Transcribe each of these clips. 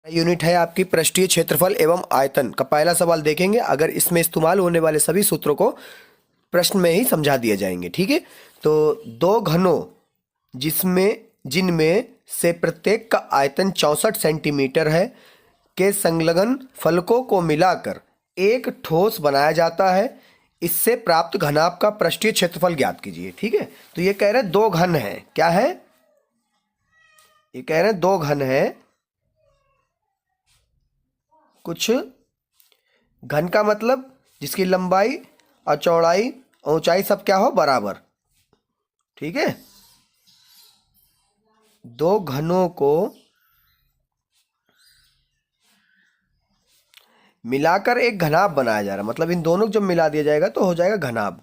Unit है आपकी पृष्ठीय क्षेत्रफल एवं आयतन का पहला सवाल देखेंगे। अगर इसमें इस्तेमाल होने वाले सभी सूत्रों को प्रश्न में ही समझा दिए जाएंगे। ठीक है, तो दो घनों जिनमें से प्रत्येक का आयतन 64 सेंटीमीटर है के संलग्न फलकों को मिलाकर एक ठोस बनाया जाता है। इससे प्राप्त घनाभ का पृष्ठीय क्षेत्रफल ज्ञात कीजिए। ठीक है, तो ये कह रहे हैं दो घन है। क्या है? ये कह रहे हैं दो घन है। कुछ घन का मतलब जिसकी लंबाई और चौड़ाई और ऊंचाई सब क्या हो, बराबर। ठीक है, दो घनों को मिलाकर एक घनाभ बनाया जा रहा है, मतलब इन दोनों को जब मिला दिया जाएगा तो हो जाएगा घनाभ।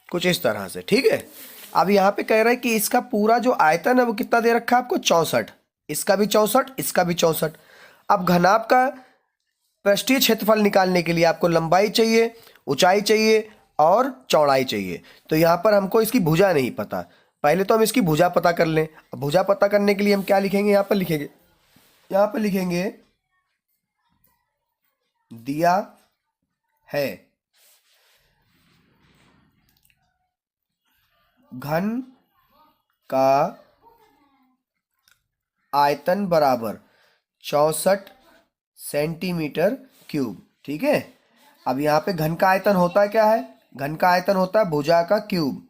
कुछ इस तरह से। ठीक है, अब यहां पे कह रहा है कि इसका पूरा जो आयतन है वो कितना दे रखा है आपको, 64। इसका भी 64, इसका भी 64। अब घनाभ का पृष्ठीय क्षेत्रफल निकालने के लिए आपको लंबाई चाहिए, ऊंचाई चाहिए और चौड़ाई चाहिए। तो यहाँ पर हमको इसकी भुजा नहीं पता। पहले तो हम इसकी भुजा पता कर लें। अब भुजा पता करने के लिए हम क्या लिखेंगे, यहाँ पर लिखेंगे दिया है घन का आयतन बराबर 64 सेंटीमीटर क्यूब। ठीक है, अब यहाँ पे घन का आयतन होता क्या है? घन का आयतन होता है भुजा का क्यूब,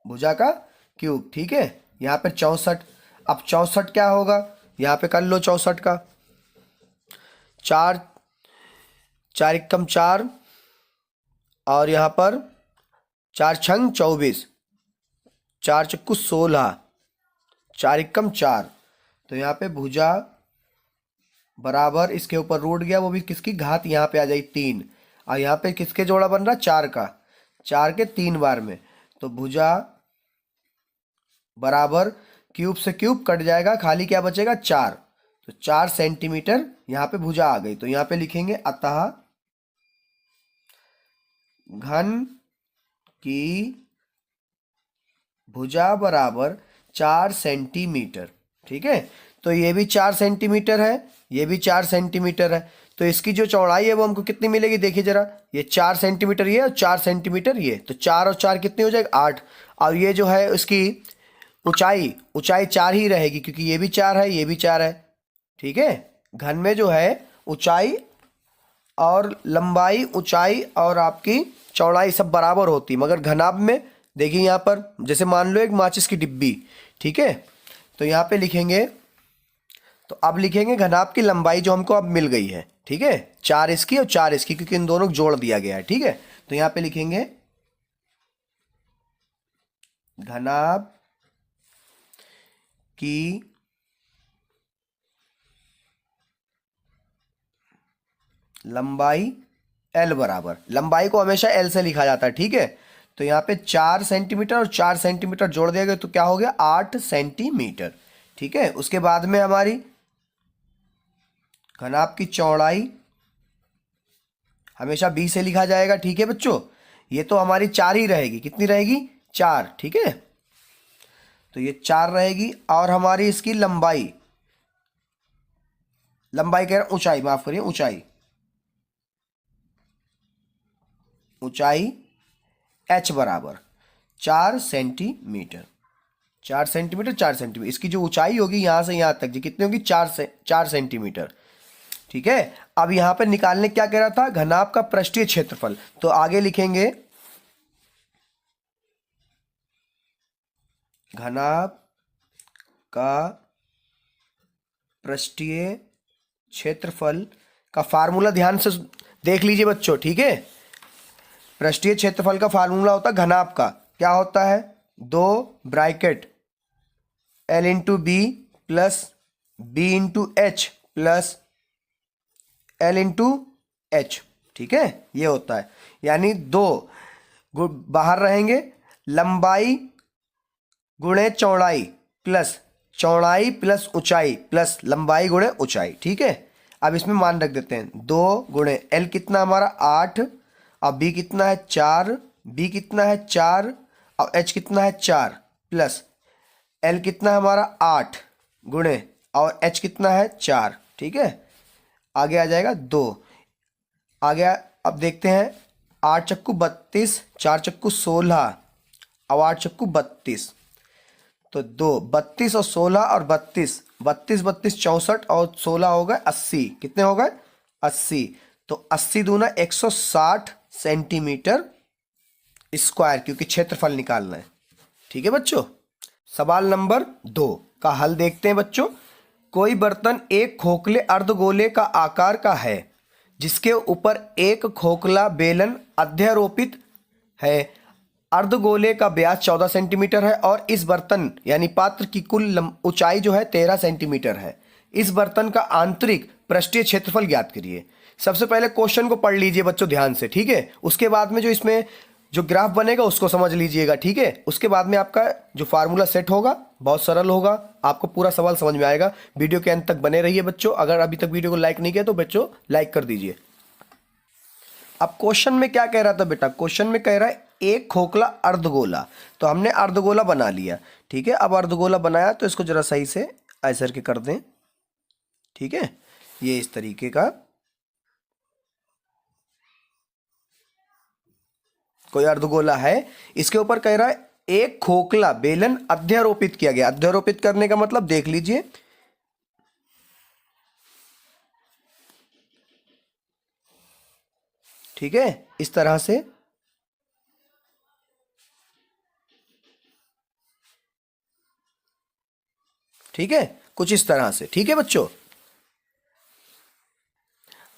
भुजा का क्यूब। ठीक है, यहाँ पे 64। अब 64 क्या होगा, यहाँ पे कर लो 64 का 4 4 एकम 4 और यहाँ पर 4 छंग 24, 4 चक्कू 16, 4 एकम 4। तो यहाँ पे भुजा बराबर इसके ऊपर रूट गया, वो भी किसकी घात यहाँ पे आ जाएगी 3। और यहाँ पे किसके जोड़ा बन रहा, 4 का, 4 के 3 बार में। तो भुजा बराबर क्यूब से क्यूब कट जाएगा, खाली क्या बचेगा 4। तो 4 सेंटीमीटर यहाँ पे भुजा आ गई। तो यहाँ पे लिखेंगे अतः घन की भुजा बराबर 4 सेंटीमीटर। ठीक है, तो ये भी 4 सेंटीमीटर है, ये भी 4 सेंटीमीटर है। तो इसकी जो चौड़ाई है वो हमको कितनी मिलेगी, देखिए जरा। ये 4 सेंटीमीटर ये और 4 सेंटीमीटर ये, तो 4 और 4 कितनी हो जाएगी 8। और ये जो है उसकी ऊंचाई 4 ही रहेगी, क्योंकि ये भी 4 है, ये भी 4 है। ठीक है, घन में जो है ऊंचाई और लंबाई, ऊंचाई और आपकी चौड़ाई सब बराबर होती, मगर घनाभ में देखिए यहाँ पर जैसे मान लो एक माचिस की डिब्बी। ठीक है, तो यहाँ पे लिखेंगे, तो अब लिखेंगे घनाभ की लंबाई जो हमको अब मिल गई है। ठीक है, 4 इसकी और 4 इसकी, क्योंकि इन दोनों को जोड़ दिया गया है। ठीक है, तो यहाँ पे लिखेंगे घनाभ की लंबाई L बराबर, लंबाई को हमेशा L से लिखा जाता है। ठीक है, तो यहाँ पे 4 सेंटीमीटर और 4 सेंटीमीटर जोड़ दिया गया, तो क्या हो गया 8 सेंटीमीटर। ठीक है, उसके बाद में हमारी घनाभ की चौड़ाई हमेशा B से लिखा जाएगा। ठीक है बच्चों, ये तो हमारी 4 ही रहेगी, कितनी रहेगी 4। ठीक है, तो ये 4 रहेगी। और हमारी इसकी लंबाई कह रहा ऊंचाई, माफ करिए ऊंचाई H बराबर 4 सेंटीमीटर। 4 सेंटीमीटर 4 सेंटीमीटर, इसकी जो ऊंचाई होगी यहां से यहां तक जी कितनी होगी 4 सेंटीमीटर। ठीक है, अब यहां पर निकालने क्या कह रहा था, घनाभ का पृष्ठीय क्षेत्रफल। तो आगे लिखेंगे घनाभ का पृष्ठीय क्षेत्रफल का फार्मूला ध्यान से देख लीजिए बच्चों। ठीक है, पृष्ठीय क्षेत्रफल का फार्मूला होता है घनाभ का, क्या होता है 2 bracket L into B plus B into H plus L into H. ठीक है, ये होता है, यानी 2 बाहर रहेंगे, लंबाई गुणे चौड़ाई प्लस ऊंचाई प्लस लंबाई गुणे ऊंचाई। ठीक है, अब इसमें मान रख देते हैं 2 गुणे एल कितना हमारा 8, अब बी कितना है 4, बी कितना है 4, और एच कितना है 4 प्लस एल कितना है हमारा 8 गुणे और एच कितना है 4। ठीक है, आगे आ जाएगा 2, आ गया। अब देखते हैं 8 चक्कू 32, 4 चक्कू 16 और 8 चक्कू 32, तो 2 32 और 16 और 32, 32 32 64 और 16 हो गए 80। कितने हो गए 80, तो 80 दूना 160 सेंटीमीटर स्क्वायर, क्योंकि क्षेत्रफल निकालना है। ठीक है बच्चों, सवाल नंबर 2 का हल देखते हैं बच्चों। कोई बर्तन एक खोखले अर्धगोले का आकार का है जिसके ऊपर एक खोखला बेलन अध्यारोपित है। अर्धगोले का व्यास 14 सेंटीमीटर है और इस बर्तन यानी पात्र की कुल ऊंचाई जो है 13 सेंटीमीटर है। इस बर्तन का आंतरिक पृष्ठीय क्षेत्रफल ज्ञात करिए। सबसे पहले क्वेश्चन को पढ़ लीजिए बच्चों ध्यान से, ठीक है। उसके बाद में जो इसमें जो ग्राफ बनेगा उसको समझ लीजिएगा, ठीक है। उसके बाद में आपका जो फार्मूला सेट होगा बहुत सरल होगा, आपको पूरा सवाल समझ में आएगा। वीडियो के अंत तक बने रहिए बच्चों। अगर अभी तक वीडियो को लाइक नहीं किया तो बच्चों लाइक कर दीजिए। अब क्वेश्चन में क्या कह रहा था बेटा, क्वेश्चन में कह रहा है एक खोखला अर्धगोला, तो हमने अर्धगोला बना लिया, ठीक है। अब अर्धगोला बनाया तो इसको जरा सही से ऐसे करके कर दें, ठीक है। ये इस तरीके का कोई अर्धगोला है, इसके ऊपर कह रहा है एक खोखला बेलन अध्यारोपित किया गया। अध्यारोपित करने का मतलब देख लीजिए, ठीक है, इस तरह से। ठीक है, कुछ इस तरह से, ठीक है बच्चों।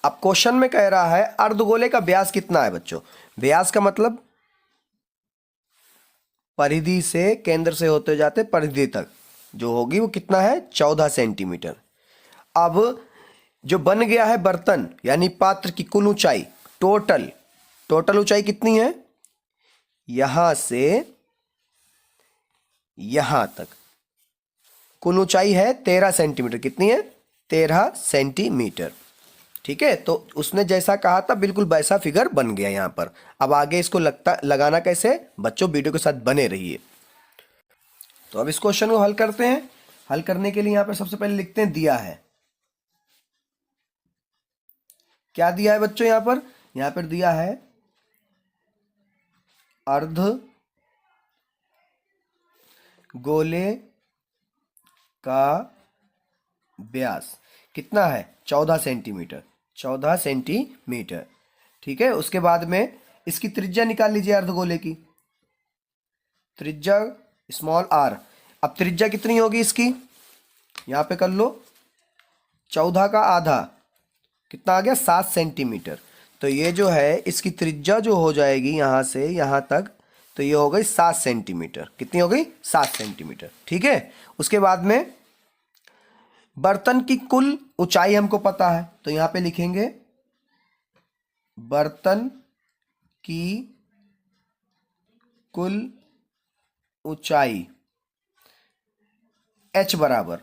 अब क्वेश्चन में कह रहा है अर्धगोले का व्यास कितना है बच्चों। व्यास का मतलब परिधि से, केंद्र से होते जाते परिधि तक जो होगी वो कितना है 14 सेंटीमीटर। अब जो बन गया है बर्तन यानी पात्र की कुल ऊंचाई, टोटल ऊंचाई कितनी है, यहां से यहां तक कुल ऊंचाई है 13 सेंटीमीटर। कितनी है 13 सेंटीमीटर, ठीक है। तो उसने जैसा कहा था बिल्कुल वैसा फिगर बन गया यहां पर। अब आगे इसको लगाना कैसे बच्चों, वीडियो के साथ बने रहिए। तो अब इस क्वेश्चन को हल करते हैं। हल करने के लिए यहां पर सबसे पहले लिखते हैं दिया है। क्या दिया है बच्चों, यहां पर दिया है अर्ध गोले का व्यास कितना है 14 सेंटीमीटर, 14 सेंटीमीटर, ठीक है। उसके बाद में इसकी त्रिज्या निकाल लीजिए अर्धगोले की, त्रिज्या स्मॉल आर। अब त्रिज्या कितनी होगी इसकी, यहां पे कर लो 14 का आधा, कितना आ गया 7 सेंटीमीटर। तो ये जो है इसकी त्रिज्या जो हो जाएगी यहां से यहां तक, तो ये हो गई 7 सेंटीमीटर। कितनी हो गई 7 सेंटीमीटर, ठीक है। उसके बाद में बर्तन की कुल ऊंचाई हमको पता है, तो यहां पे लिखेंगे बर्तन की कुल ऊंचाई h बराबर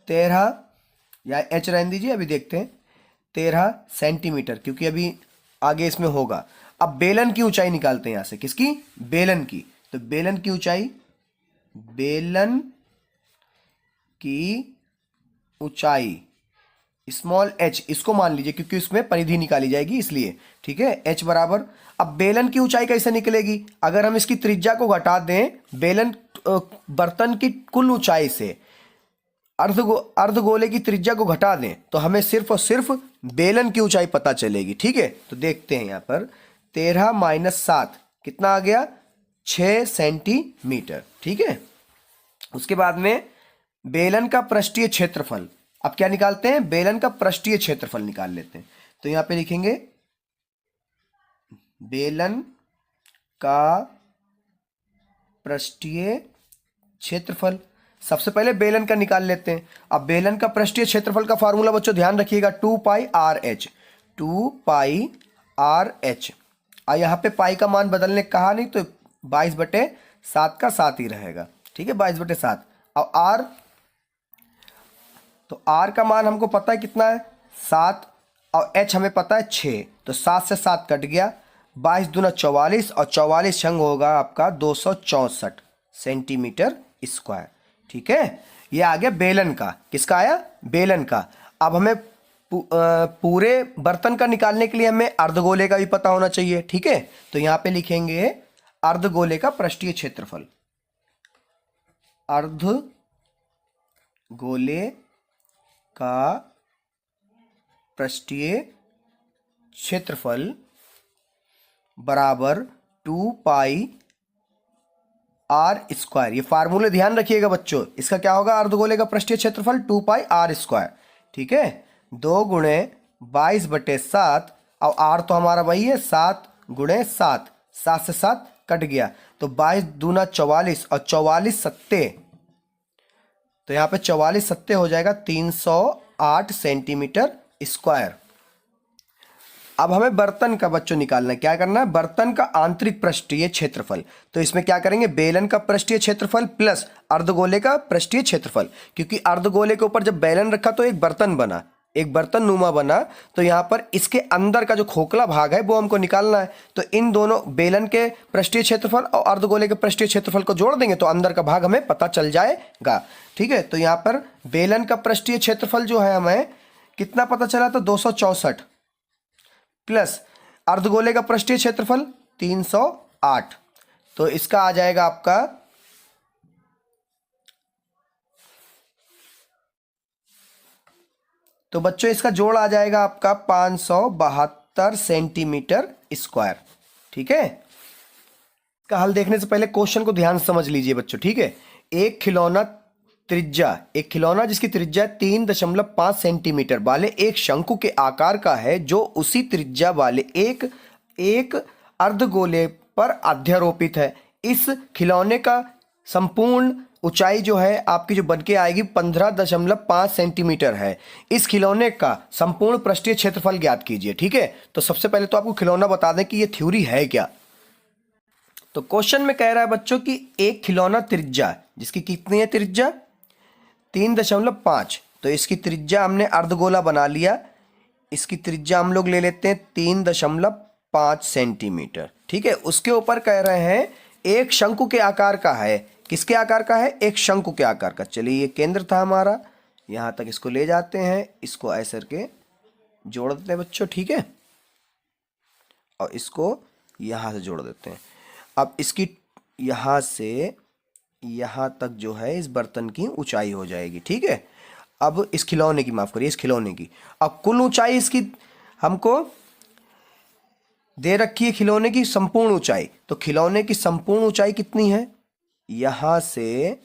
13, या h रहने दीजिए, अभी देखते हैं 13 सेंटीमीटर, क्योंकि अभी आगे इसमें होगा। अब बेलन की ऊंचाई निकालते हैं यहां से, किसकी, बेलन की। तो बेलन की ऊंचाई, बेलन की ऊंचाई स्मॉल h, इसको मान लीजिए क्योंकि उसमें परिधि निकाली जाएगी इसलिए, ठीक है। h बराबर, अब बेलन की ऊंचाई कैसे निकलेगी, अगर हम इसकी त्रिज्या को घटा दें बेलन बर्तन की कुल ऊंचाई से अर्धगोले की त्रिज्या को घटा दें तो हमें सिर्फ और सिर्फ बेलन की ऊंचाई पता चलेगी, ठीक है। तो देखते हैं यहां पर 13 माइनस 7 कितना आ गया 6 सेंटीमीटर, ठीक है। उसके बाद में बेलन का पृष्ठीय क्षेत्रफल, अब क्या निकालते हैं, बेलन का पृष्ठीय क्षेत्रफल निकाल लेते हैं। तो यहां पे लिखेंगे बेलन का पृष्ठीय क्षेत्रफल। सबसे पहले बेलन का निकाल लेते हैं। अब बेलन का पृष्ठीय क्षेत्रफल का फार्मूला बच्चों ध्यान रखिएगा 2 पाई आर एच, 2 पाई आर एच। यहां पे पाई का मान बदलने कहा नहीं, तो 22/7 का 7 ही रहेगा, ठीक है, 22/7। अब आर, तो आर का मान हमको पता है कितना है 7 और h हमें पता है 6, तो 7 से 7 कट गया, 22 दूना 44 और 44 छंग होगा आपका 264 सेंटीमीटर स्क्वायर। ठीक है, ये आ गया बेलन का। किसका आया? बेलन का। अब हमें पूरे बर्तन का निकालने के लिए हमें अर्धगोले का भी पता होना चाहिए। ठीक है, तो यहां पे लिखेंगे अर्धगोले का पृष्ठीय क्षेत्रफल। अर्धगोले का पृष्ठीय क्षेत्रफल बराबर 2 पाई आर स्क्वायर। ये फार्मूले ध्यान रखिएगा बच्चों, इसका क्या होगा? अर्धगोले का पृष्ठीय क्षेत्रफल 2 पाई आर स्क्वायर। ठीक है, 2 गुणे 22/7 और आर तो हमारा वही है 7 गुणे 7, 7 से 7 कट गया, तो 22 दूना 44 और 44 सत्ते, तो यहां पे 44 सत्ते हो जाएगा 308 सेंटीमीटर स्क्वायर। अब हमें बर्तन का बच्चों निकालना है। क्या करना है? बर्तन का आंतरिक पृष्ठीय क्षेत्रफल। तो इसमें क्या करेंगे? बेलन का पृष्ठीय क्षेत्रफल प्लस अर्धगोले का पृष्ठीय क्षेत्रफल, क्योंकि अर्धगोले के ऊपर जब बेलन रखा तो एक बर्तन बना, एक बर्तन नुमा बना, तो यहां पर इसके अंदर का जो खोखला भाग है वो हमको निकालना है। तो इन दोनों बेलन के पृष्ठीय क्षेत्रफल और अर्धगोले के पृष्ठीय क्षेत्रफल को जोड़ देंगे तो अंदर का भाग हमें पता चल जाएगा। ठीक है, तो यहां पर बेलन का पृष्ठीय क्षेत्रफल जो है हमें कितना पता चला था? 264 प्लस अर्धगोले का पृष्ठीय क्षेत्रफल 308, तो इसका आ जाएगा आपका तो बच्चों इसका जोड़ आ जाएगा आपका 572 सेंटीमीटर स्क्वायर। ठीक है, इसका हल देखने से पहले क्वेश्चन को ध्यान से समझ लीजिए बच्चों। ठीक है, एक खिलौना जिसकी त्रिज्या 3.5 सेंटीमीटर वाले एक शंकु के आकार का है, जो उसी त्रिज्या वाले एक अर्धगोले पर अध्यारोपित है। इस खिलौने का संपूर्ण ऊंचाई जो है आपकी जो बनके आएगी 15.5 सेंटीमीटर है। इस खिलौने का संपूर्ण पृष्ठीय क्षेत्रफल ज्ञात कीजिए। ठीक है, तो सबसे पहले तो आपको खिलौना बता दें कि ये थ्योरी है क्या। तो क्वेश्चन में कह रहा है बच्चों कि एक खिलौना त्रिज्या, जिसकी कितनी है त्रिज्या? 3.5, तो इसकी त्रिज्या हमने अर्धगोला बना लिया, इसकी त्रिज्या हम लोग ले लेते हैं 3.5 सेंटीमीटर। ठीक है, उसके ऊपर कह रहे हैं एक शंकु के आकार का है। किसके आकार का है? एक शंकु के आकार का। चलिए, ये केंद्र था हमारा, यहां तक इसको ले जाते हैं, इसको ऐसे करके जोड़ देते हैं बच्चों। ठीक है, और इसको यहां से जोड़ देते हैं। अब इसकी यहां से यहां तक जो है इस बर्तन की ऊंचाई हो जाएगी। ठीक है, अब इस खिलौने की, माफ करिए, इस खिलौने की अब कुल ऊंचाई इसकी हमको दे रखी है, खिलौने की संपूर्ण ऊंचाई। तो खिलौने की संपूर्ण ऊंचाई कितनी है? यहां से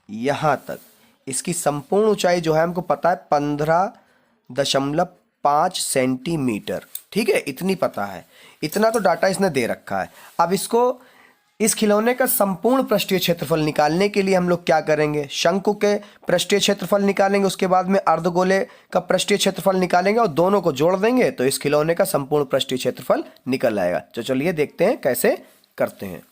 यहां तक इसकी संपूर्ण ऊंचाई जो है हमको पता है 15.5 सेंटीमीटर। ठीक है, इतनी पता है, इतना तो डाटा इसने दे रखा है। अब इसको, इस खिलौने का संपूर्ण पृष्ठीय क्षेत्रफल निकालने के लिए हम लोग क्या करेंगे? शंकु के पृष्ठीय क्षेत्रफल निकालेंगे, उसके बाद में अर्धगोले का पृष्ठीय क्षेत्रफल निकालेंगे और दोनों को जोड़ देंगे तो इस खिलौने का संपूर्ण पृष्ठीय क्षेत्रफल निकल आएगा। तो चलिए देखते हैं कैसे करते हैं।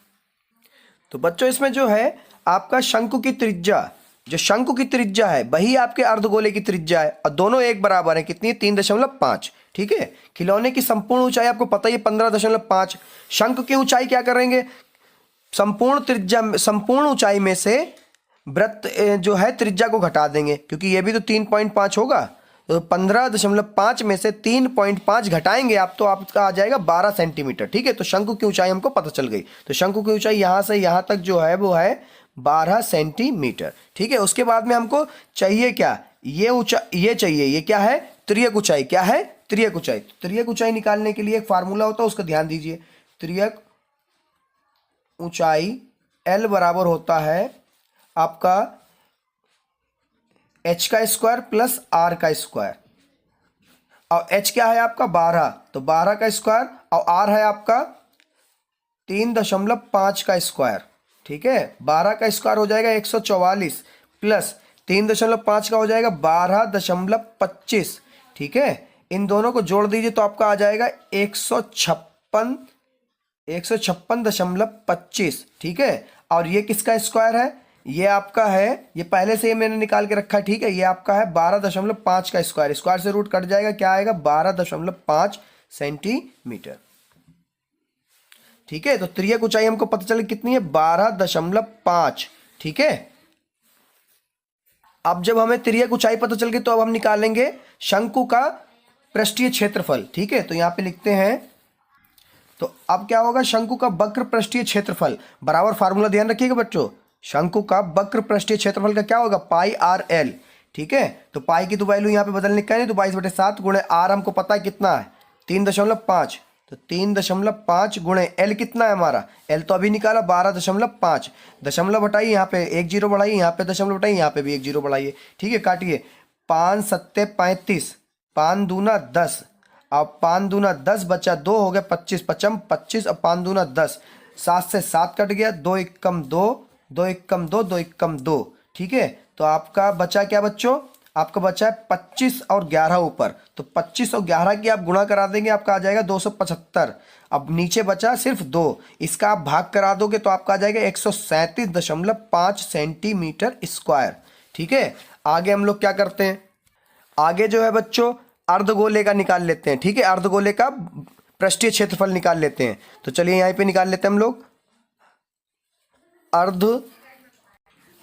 तो बच्चों इसमें जो है आपका शंकु की त्रिज्या, जो शंकु की त्रिज्या है वही आपके अर्धगोले की त्रिज्या है और दोनों एक बराबर है। कितनी है? 3.5। ठीक है, खिलौने की संपूर्ण ऊंचाई आपको पता ही 15.5। शंकु की ऊंचाई क्या करेंगे? संपूर्ण त्रिज्या, संपूर्ण ऊंचाई में से वृत्त जो है त्रिज्या को घटा देंगे, क्योंकि ये भी तो 3.5 होगा, तो 15.5 में से 3.5 घटाएंगे आप, तो आपका आ जाएगा 12 सेंटीमीटर। ठीक है, तो शंकु की ऊंचाई हमको पता चल गई। तो शंकु की ऊंचाई यहां से यहां तक जो है वो है 12 सेंटीमीटर। ठीक है, उसके बाद में हमको चाहिए क्या? ये चाहिए, ये क्या है? त्रियक ऊंचाई। क्या है? त्रियक ऊंचाई। त्रियक ऊंचाई निकालने के लिए एक फार्मूला होता है, उसका ध्यान दीजिए। त्रियक ऊंचाई L बराबर होता है आपका h का स्क्वायर प्लस r का स्क्वायर, और h क्या है आपका? 12, तो 12 का स्क्वायर, और r है आपका 3.5 का स्क्वायर। ठीक है, 12 का स्क्वायर हो जाएगा 144 प्लस 3.5 का हो जाएगा 12.25। ठीक है, इन दोनों को जोड़ दीजिए तो आपका आ जाएगा 156.25। ठीक है, और ये किसका स्क्वायर है? ये आपका है, ये पहले से ही मैंने निकाल के रखा है, ठीक है। ये आपका है 12.5 का स्क्वायर, स्क्वायर से रूट कट जाएगा, क्या आएगा 12.5 सेंटीमीटर, ठीक है। तो त्रिज्या ऊंचाई हमको पता चले कितनी है 12.5, ठीक है। अब जब हमें त्रिज्या ऊंचाई पता चल गई तो अब हम निकालेंगे शंकु का पृष्ठीय क्षेत्रफल, ठीक है। तो यहां पे लिखते हैं, तो अब क्या होगा, शंकु का वक्र पृष्ठीय क्षेत्रफल बराबर फार्मूला ध्यान रखिएगा बच्चों, शंकु का वक्र पृष्ठीय क्षेत्रफल का क्या होगा पाई आर एल, ठीक है। तो पाई की तो वैल्यू यहाँ पे बदलने का नहीं, तो 22/7 गुणे आर हमको पता है कितना है 3.5, तो 3.5 गुणे एल कितना है हमारा, एल तो अभी निकाला 12.5, दशमलव हटाइए, यहाँ पे एक जीरो बढ़ाइए, यहाँ पे दशमलव हटाइए, यहाँ पे भी एक जीरो बढ़ाइए, ठीक है। काटिए 5 सत्ते 35, 5 दूना 10, अब 5 दूना 10 बचा 2 हो गया 25, 55 25, अब 5 दूना 10, 7 से 7 कट गया, 2 एकम 2, 2 एकम 2, 2 एकम 2, ठीक है। तो आपका बचा क्या बच्चों, आपका बचा है 25 और 11 ऊपर, तो 25 और 11 की आप गुणा करा देंगे, आपका आ जाएगा 275। अब नीचे बचा सिर्फ 2, इसका आप भाग करा दोगे तो आपका आ जाएगा 137.5 सेंटीमीटर स्क्वायर, ठीक है। आगे हम लोग क्या करते हैं, आगे जो है बच्चों अर्धगोले का निकाल लेते हैं, ठीक है। अर्धगोले का पृष्ठीय क्षेत्रफल निकाल लेते हैं, तो चलिए यहीं पे निकाल लेते हैं हम लोग अर्ध।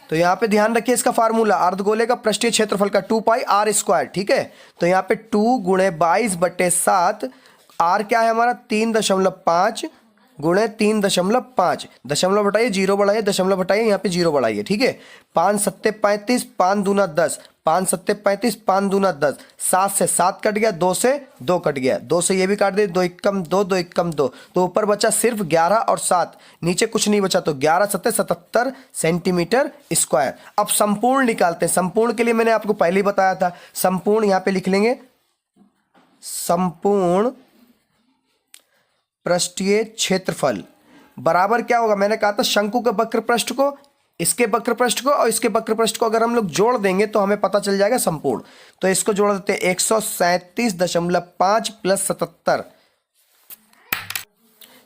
तो यहाँ पे ध्यान रखिए इसका फार्मूला, अर्धगोले का पृष्ठीय क्षेत्रफल का 2 पाई आर स्क्वायर, ठीक है। तो यहाँ पे 2 गुणे 22/7, आर क्या है हमारा 3.5 गुणे 3.5, दशमलव बढ़ाइए, जीरो बढ़ाइए, दशमलव बढ़ाइए, यहाँ पे जीरो बढ़ाइए, ठीक है। 5 सत्ते 35, 5 दूना 10, 5 सत्ते 35, 5 दूना 10, 7 से 7 कट गया, 2 से 2 कट गया, 2 से ये भी काट दे, 2 एकम 2, 2 एकम 2, तो ऊपर बचा सिर्फ 11 और 7, नीचे कुछ नहीं बचा, तो 11 सत्ते 77 सेंटीमीटर स्क्वायर। अब संपूर्ण निकालते हैं, संपूर्ण के लिए मैंने आपको पहले ही बताया था, संपूर्ण यहाँ पे लिख लेंगे, संपूर्ण पृष्ठीय क्षेत्रफल बराबर क्या होगा, मैंने कहा था शंकु के वक्र पृष्ठ को, इसके वक्र पृष्ठ को और इसके वक्र पृष्ठ को अगर हम लोग जोड़ देंगे तो हमें पता चल जाएगा संपूर्ण। तो इसको जोड़ देते हैं 137.5 प्लस 77,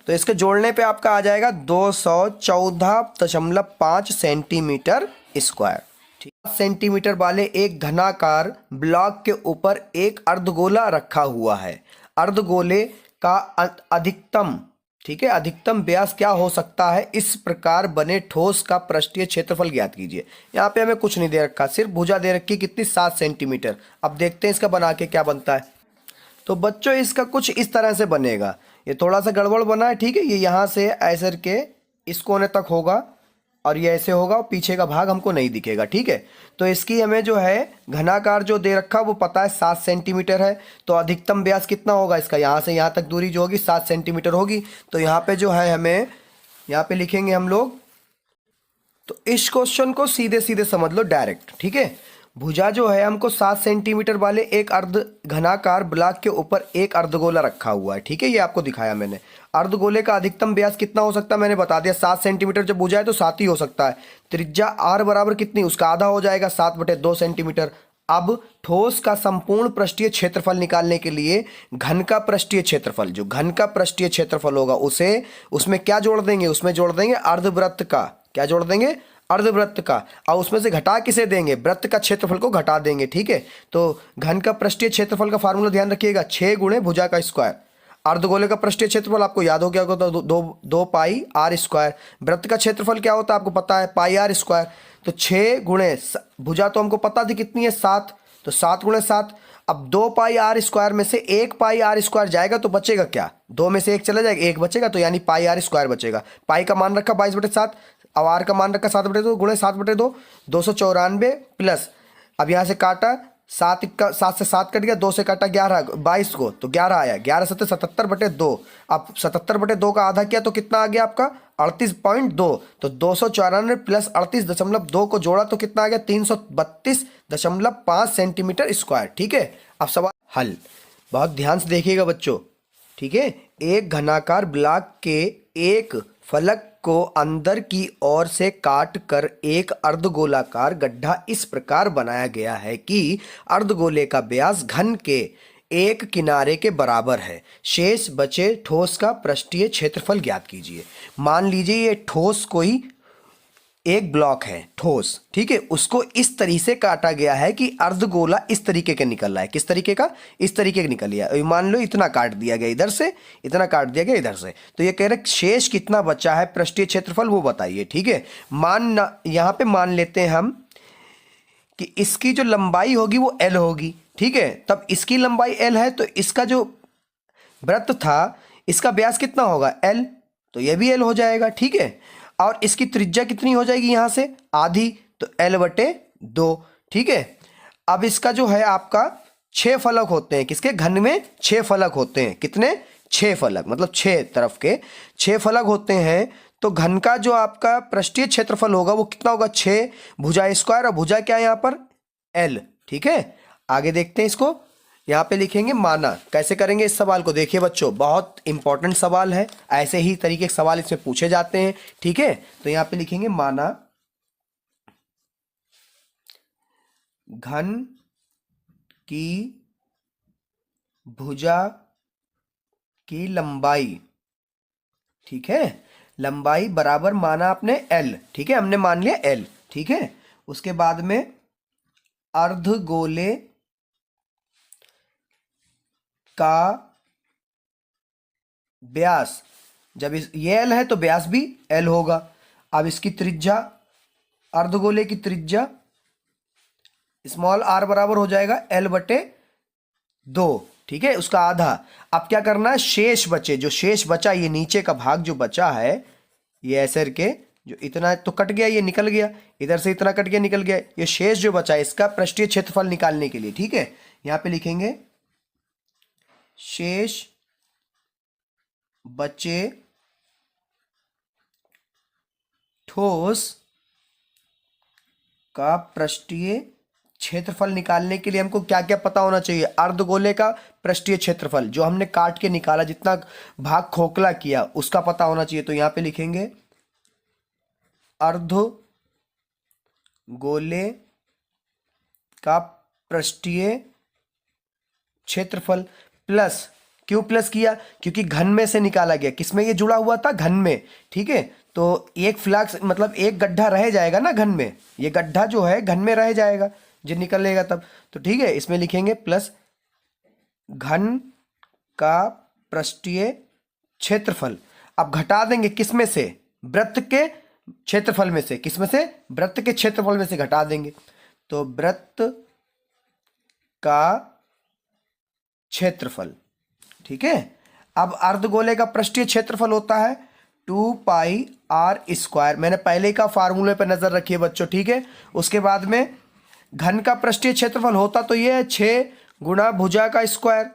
तो इसके जोड़ने पे आपका आ जाएगा 214.5 सेंटीमीटर स्क्वायर, ठीक। 5 सेंटीमीटर वाले एक घनाकार ब्लॉक के ऊपर एक अर्धगोला रखा हुआ है, अर्धगोले का अधिकतम, ठीक है, अधिकतम व्यास क्या हो सकता है, इस प्रकार बने ठोस का पृष्ठीय क्षेत्रफल ज्ञात कीजिए। यहाँ पे हमें कुछ नहीं दे रखा, सिर्फ भुजा दे रखी कितनी 7 सेंटीमीटर। अब देखते हैं इसका बना के क्या बनता है। तो बच्चों इसका कुछ इस तरह से बनेगा, ये थोड़ा सा गड़बड़ बना है, ठीक है। ये यहाँ से ऐसे के इस कोने तक होगा और ये ऐसे होगा और पीछे का भाग हमको नहीं दिखेगा, ठीक है। तो इसकी हमें जो है घनाकार जो दे रखा वो पता है 7 सेंटीमीटर है, तो अधिकतम व्यास कितना होगा इसका, यहाँ से यहाँ तक दूरी जो होगी 7 सेंटीमीटर होगी। तो यहाँ पे जो है हमें यहाँ पे लिखेंगे हम लोग, तो इस क्वेश्चन को सीधे सीधे समझ लो डायरेक्ट, ठीक है। भुजा जो है हमको 7 सेंटीमीटर वाले एक अर्ध घनाकार ब्लॉक के ऊपर एक अर्धगोला रखा हुआ है, ठीक है। ये आपको दिखाया मैंने, अर्धगोले का अधिकतम व्यास कितना हो सकता है मैंने बता दिया 7 सेंटीमीटर, जब भुजा है तो 7 ही हो सकता है। त्रिज्या आर बराबर कितनी, उसका आधा हो जाएगा 7/2 सेंटीमीटर। अब ठोस का संपूर्ण पृष्ठीय क्षेत्रफल निकालने के लिए घन का पृष्ठीय क्षेत्रफल, जो घन का पृष्ठीय क्षेत्रफल होगा उसे उसमें क्या जोड़ देंगे, उसमें जोड़ देंगे अर्धवृत्त का, क्या जोड़ देंगे अर्धवृत्त का, और उसमें से घटा किसे देंगे, वृत्त का क्षेत्रफल को घटा देंगे, ठीक है। तो घन का पृष्ठीय क्षेत्रफल का फार्मूला ध्यान रखिएगा 6 गुणे भुजा का स्क्वायर। अर्धगोले का पृष्ठीय क्षेत्रफल आपको याद हो गया होगा, तो 2 पाई आर स्क्वायर। वृत्त का क्षेत्रफल क्या होता है आपको पता है पाई आर स्क्वायर। तो 6 गुणे भुजा तो हमको पता थी कितनी है 7, तो 7 गुणे 7। अब 2 पाई आर स्क्वायर में से 1 पाई आर स्क्वायर जाएगा तो बचेगा क्या, 2 में से 1 चला जाएगा, 1 बचेगा, तो यानी पाई आर स्क्वायर बचेगा। पाई का मान रखा 22/7, अब आर का मान रखा 7/2 गुणे 7/2, 294 प्लस, अब यहाँ से काटा 7 से 7 कट गया, 2 से काटा 11, 22 को, तो 11 आया, 11 7 77/2। अब 77/2 का आधा किया तो कितना आ गया आपका 38.2, तो 294 प्लस 38.2 को जोड़ा तो कितना आ गया 332.5 सेंटीमीटर स्क्वायर, ठीक है। अब सवाल हल बहुत ध्यान से देखिएगा बच्चों, ठीक है। एक घनाकार ब्लॉक के एक फलक को अंदर की ओर से काट कर एक अर्धगोलाकार गड्ढा इस प्रकार बनाया गया है कि अर्धगोले का व्यास घन के एक किनारे के बराबर है। शेष बचे ठोस का पृष्ठीय क्षेत्रफल ज्ञात कीजिए। मान लीजिए ये ठोस कोई एक ब्लॉक है ठोस, ठीक है, उसको इस तरीके से काटा गया है कि अर्धगोला इस तरीके का निकल रहा है। किस तरीके का? इस तरीके का निकल गया। मान लो इतना काट दिया गया इधर से, इतना काट दिया गया इधर से, तो ये कह रहे शेष कितना बचा है पृष्ठीय क्षेत्रफल वो बताइए। ठीक है, यहाँ पे मान लेते हैं हम कि इसकी जो लंबाई होगी वो L होगी। ठीक है, तब इसकी लंबाई L है तो इसका जो वृत्त था इसका व्यास कितना होगा? L, तो ये भी L हो जाएगा। ठीक है, और इसकी त्रिज्या कितनी हो जाएगी यहां से? आधी, तो L/2। ठीक है, अब इसका जो है आपका 6 फलक होते हैं, किसके? घन में 6 फलक होते हैं। कितने? 6 फलक, मतलब 6 तरफ के 6 फलक होते हैं। तो घन का जो आपका पृष्ठीय क्षेत्रफल होगा वो कितना होगा? 6 भुजा स्क्वायर, और भुजा क्या है यहाँ पर? L। ठीक है, आगे देखते हैं इसको। यहाँ पे लिखेंगे माना। कैसे करेंगे इस सवाल को? देखिए बच्चों, बहुत इंपॉर्टेंट सवाल है, ऐसे ही तरीके के सवाल इसमें पूछे जाते हैं। ठीक है, तो यहाँ पे लिखेंगे माना घन की भुजा की लंबाई, ठीक है, लंबाई बराबर माना आपने L। ठीक है, हमने मान लिया L। ठीक है, उसके बाद में अर्धगोले का व्यास, जब ये L है तो व्यास भी L होगा। अब इसकी त्रिज्या, अर्धगोले की त्रिज्या स्मॉल r बराबर हो जाएगा L/2। ठीक है, उसका आधा। अब क्या करना है? शेष बचे, जो शेष बचा, ये नीचे का भाग जो बचा है, ये ऐसे के जो इतना तो कट गया, ये निकल गया, इधर से इतना कट गया निकल गया, ये शेष जो बचा है इसका पृष्ठीय क्षेत्रफल निकालने के लिए। ठीक है, यहां पे लिखेंगे शेष बचे ठोस का पृष्ठीय क्षेत्रफल निकालने के लिए हमको क्या क्या पता होना चाहिए? अर्धगोले का पृष्ठीय क्षेत्रफल जो हमने काट के निकाला, जितना भाग खोखला किया, उसका पता होना चाहिए। तो यहां पे लिखेंगे अर्धगोले का पृष्ठीय क्षेत्रफल प्लस, क्यों प्लस किया? क्योंकि घन में से निकाला गया। किसमें ये जुड़ा हुआ था? घन में। ठीक है, तो एक फ्लक्स मतलब एक गड्ढा रह जाएगा ना घन में, ये गड्ढा जो है घन में रह जाएगा जब निकलेगा तब। तो ठीक है, इसमें लिखेंगे प्लस घन का पृष्ठीय क्षेत्रफल। अब घटा देंगे किसमें से? वृत्त के क्षेत्रफल में से। किसमें से? वृत्त के क्षेत्रफल में से घटा देंगे। तो वृत्त का क्षेत्रफल। ठीक है, अब अर्धगोले का पृष्ठीय क्षेत्रफल होता है 2πr²। मैंने पहले का फार्मूले पर नजर रखी है बच्चों। ठीक है, उसके बाद में घन का पृष्ठीय क्षेत्रफल होता तो ये है 6 गुणा भुजा का स्क्वायर।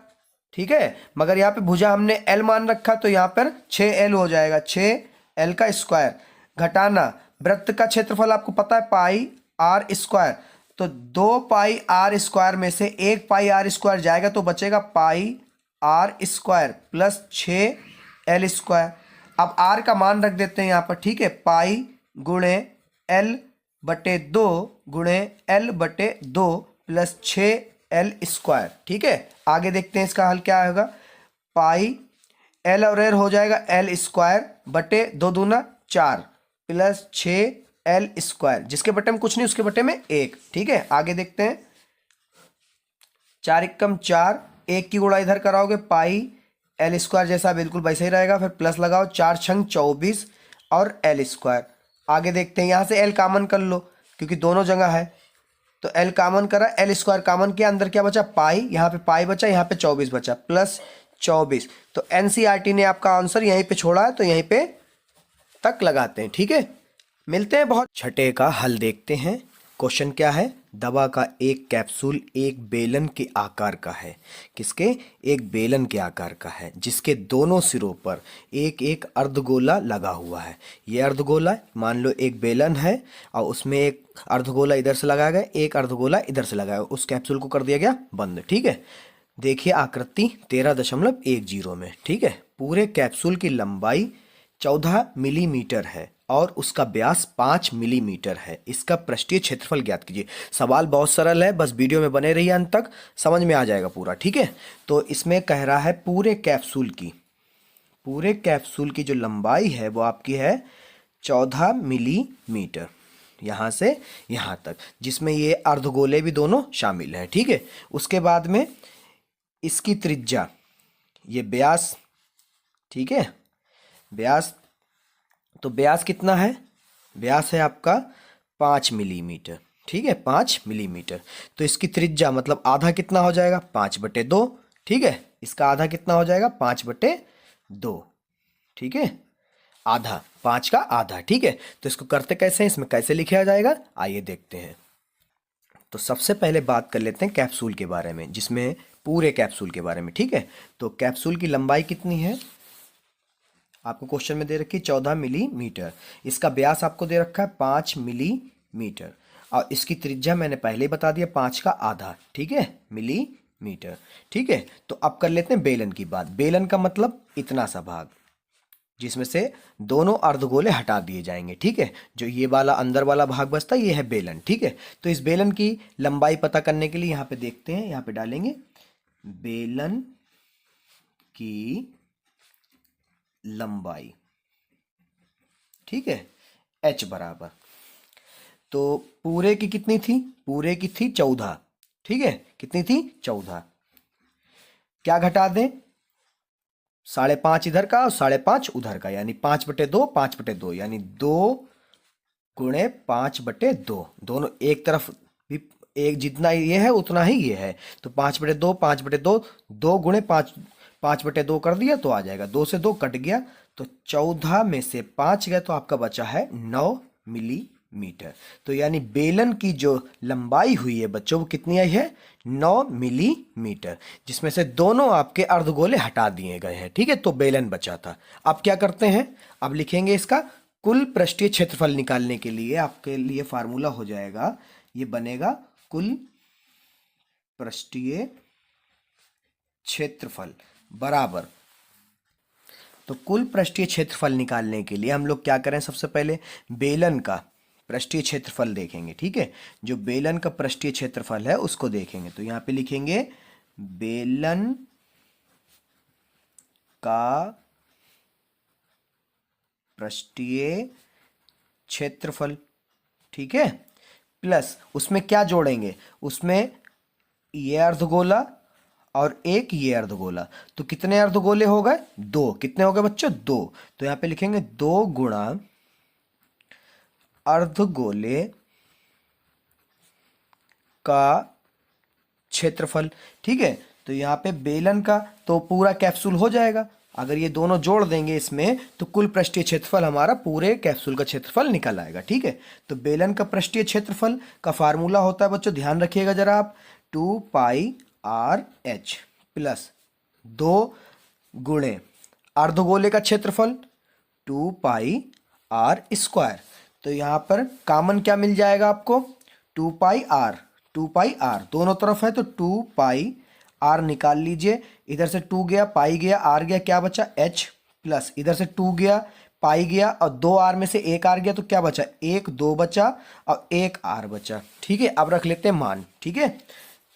ठीक है, मगर यहाँ पे भुजा हमने L मान रखा तो यहाँ पर 6L हो जाएगा, 6L का स्क्वायर। घटाना वृत्त का क्षेत्रफल आपको पता है πr², तो 2πr² में से 1πr² जाएगा तो बचेगा πr² प्लस 6L²। अब r का मान रख देते हैं यहाँ पर। ठीक है, पाई गुणे L/2 गुणे L/2 प्लस 6L²। ठीक है, आगे देखते हैं इसका हल क्या होगा। पाई L और L हो जाएगा L²/2 दूना 4 प्लस 6L², जिसके बटे में कुछ नहीं, उसके बटे में 1। ठीक है, आगे देखते हैं। 4 एकम 4, 1 की गुणा इधर कराओगे πL² जैसा बिल्कुल वैसे ही रहेगा, फिर प्लस लगाओ, 4 छंग 24 और L²। आगे देखते हैं, यहां से L कॉमन कर लो क्योंकि दोनों जगह है, तो L कॉमन करा, L² कॉमन किया, अंदर क्या बचा? पाई, यहाँ पे पाई बचा, यहाँ पे 24 बचा, प्लस 24। तो NCERT ने आपका आंसर यहीं पे छोड़ा है, तो यहीं पे तक लगाते हैं। ठीक है, मिलते हैं बहुत। छठे का हल देखते हैं। क्वेश्चन क्या है? दवा का एक कैप्सूल एक बेलन के आकार का है। किसके? एक बेलन के आकार का है, जिसके दोनों सिरों पर एक एक अर्धगोला लगा हुआ है। ये अर्धगोला मान लो एक बेलन है और उसमें एक अर्धगोला इधर से लगाया गया, एक अर्धगोला इधर से लगाया, उस कैप्सूल को कर दिया गया बंद। ठीक है, देखिए आकृति 13.10 में। ठीक है, पूरे कैप्सूल की लंबाई 14 मिलीमीटर है और उसका व्यास 5 मिलीमीटर है। इसका पृष्ठीय क्षेत्रफल ज्ञात कीजिए। सवाल बहुत सरल है, बस वीडियो में बने रहिए, अंत तक समझ में आ जाएगा पूरा। ठीक है, तो इसमें कह रहा है पूरे कैप्सूल की जो लंबाई है वो आपकी है 14 मिलीमीटर। यहाँ से यहाँ तक, जिसमें ये अर्धगोले भी दोनों शामिल है। ठीक है, उसके बाद में इसकी त्रिज्या, ये व्यास, ठीक है, व्यास, तो व्यास कितना है, व्यास है आपका 5 मिलीमीटर। ठीक है, 5 मिलीमीटर। तो इसकी त्रिज्या मतलब आधा कितना हो जाएगा, 5/2। ठीक है, इसका आधा कितना हो जाएगा, 5/2। ठीक है, आधा, 5 का आधा। ठीक है, तो इसको करते कैसे हैं, इसमें कैसे लिखा जाएगा, आइए देखते हैं। तो सबसे पहले बात कर लेते हैं कैप्सूल के बारे में, जिसमें पूरे कैप्सूल के बारे में। ठीक है, तो कैप्सूल की लंबाई कितनी है, आपको क्वेश्चन में दे रखी है 14 मिलीमीटर। इसका व्यास आपको दे रखा है 5 मिलीमीटर, और इसकी त्रिज्या मैंने पहले ही बता दिया, 5 का आधा। ठीक है, मिलीमीटर। ठीक है, तो अब कर लेते हैं बेलन की बात। बेलन का मतलब इतना सा भाग, जिसमें से दोनों अर्धगोले हटा दिए जाएंगे। ठीक है, जो ये वाला अंदर वाला भाग बचता है ये है बेलन। ठीक है, तो इस बेलन की लंबाई पता करने के लिए यहाँ पे देखते हैं, यहाँ पे डालेंगे बेलन की लंबाई। ठीक है, h बराबर, तो पूरे की कितनी थी, पूरे की थी 14। ठीक है, कितनी थी, 14। क्या घटा दें, 5.5 इधर का और 5.5 उधर का, यानी 5/2, 5/2, यानी 2 गुणे 5/2। दोनों एक तरफ भी, एक जितना ये है उतना ही ये है, तो 5/2, 5/2, 2 गुणे 5, 5/2 कर दिया तो आ जाएगा, 2 से 2 कट गया, तो 14 में से 5 गए तो आपका बचा है 9 मिलीमीटर। तो यानी बेलन की जो लंबाई हुई है बच्चों, वो कितनी आई है, 9 मिलीमीटर, जिसमें से दोनों आपके अर्धगोले हटा दिए गए हैं। ठीक है, तो बेलन बचा था। अब क्या करते हैं, अब लिखेंगे इसका कुल पृष्ठीय क्षेत्रफल निकालने के लिए आपके लिए फार्मूला हो जाएगा, ये बनेगा कुल पृष्ठीय क्षेत्रफल बराबर, तो कुल पृष्ठीय क्षेत्रफल निकालने के लिए हम लोग क्या करें, सबसे पहले बेलन का पृष्ठीय क्षेत्रफल देखेंगे। ठीक है, जो बेलन का पृष्ठीय क्षेत्रफल है उसको देखेंगे, तो यहां पे लिखेंगे बेलन का पृष्ठीय क्षेत्रफल। ठीक है, प्लस उसमें क्या जोड़ेंगे, उसमें ये अर्धगोला और एक ये अर्धगोला, तो कितने अर्धगोले हो गए, 2। कितने हो गए बच्चों, 2। तो यहां पे लिखेंगे 2 गुणा अर्धगोले का क्षेत्रफल। ठीक है, तो यहां पे बेलन का तो पूरा कैप्सूल हो जाएगा, अगर ये दोनों जोड़ देंगे इसमें तो कुल पृष्ठीय क्षेत्रफल हमारा पूरे कैप्सूल का क्षेत्रफल निकल आएगा। ठीक है, तो बेलन का पृष्ठीय क्षेत्रफल का फार्मूला होता है बच्चों, ध्यान रखिएगा जरा आप, 2πRh प्लस 2 गुणे अर्धगोले का क्षेत्रफल 2πr²। तो यहां पर कॉमन क्या मिल जाएगा आपको, 2πr, 2πr दोनों तरफ है, तो 2πr निकाल लीजिए, इधर से 2 गया, पाई गया, आर गया, क्या बचा h, प्लस इधर से 2 गया, पाई गया, और 2 आर में से 1 आर गया, तो क्या बचा, 1 2 बचा और 1 आर बचा। ठीक है, अब रख लेते हैं मान। ठीक है,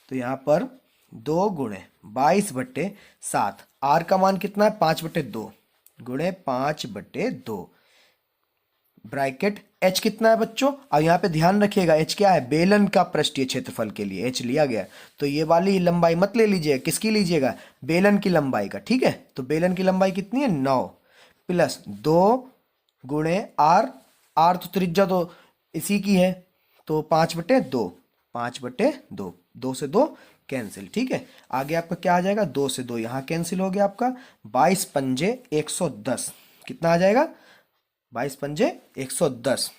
तो यहाँ पर 2 गुणे 22/7, आर का मान कितना है, 5/2 गुणे 5/2, ब्रैकेट h कितना है बच्चों, और यहाँ पे ध्यान रखिएगा h क्या है, बेलन का पृष्ठीय क्षेत्रफल के लिए h लिया गया, तो ये वाली लंबाई मत ले लीजिएगा, किसकी लीजिएगा, बेलन की लंबाई का। ठीक है, तो बेलन की लंबाई कितनी है, 9 प्लस 2 गुणे r, r तो त्रिज्या तो इसी की है, तो 5/2, 5/2, 2 से 2 कैंसिल। ठीक है, आगे आपका क्या आ जाएगा, 2 से 2 यहाँ कैंसिल हो गया आपका, 22 पंजे 110, कितना आ जाएगा, 22 पंजे 110,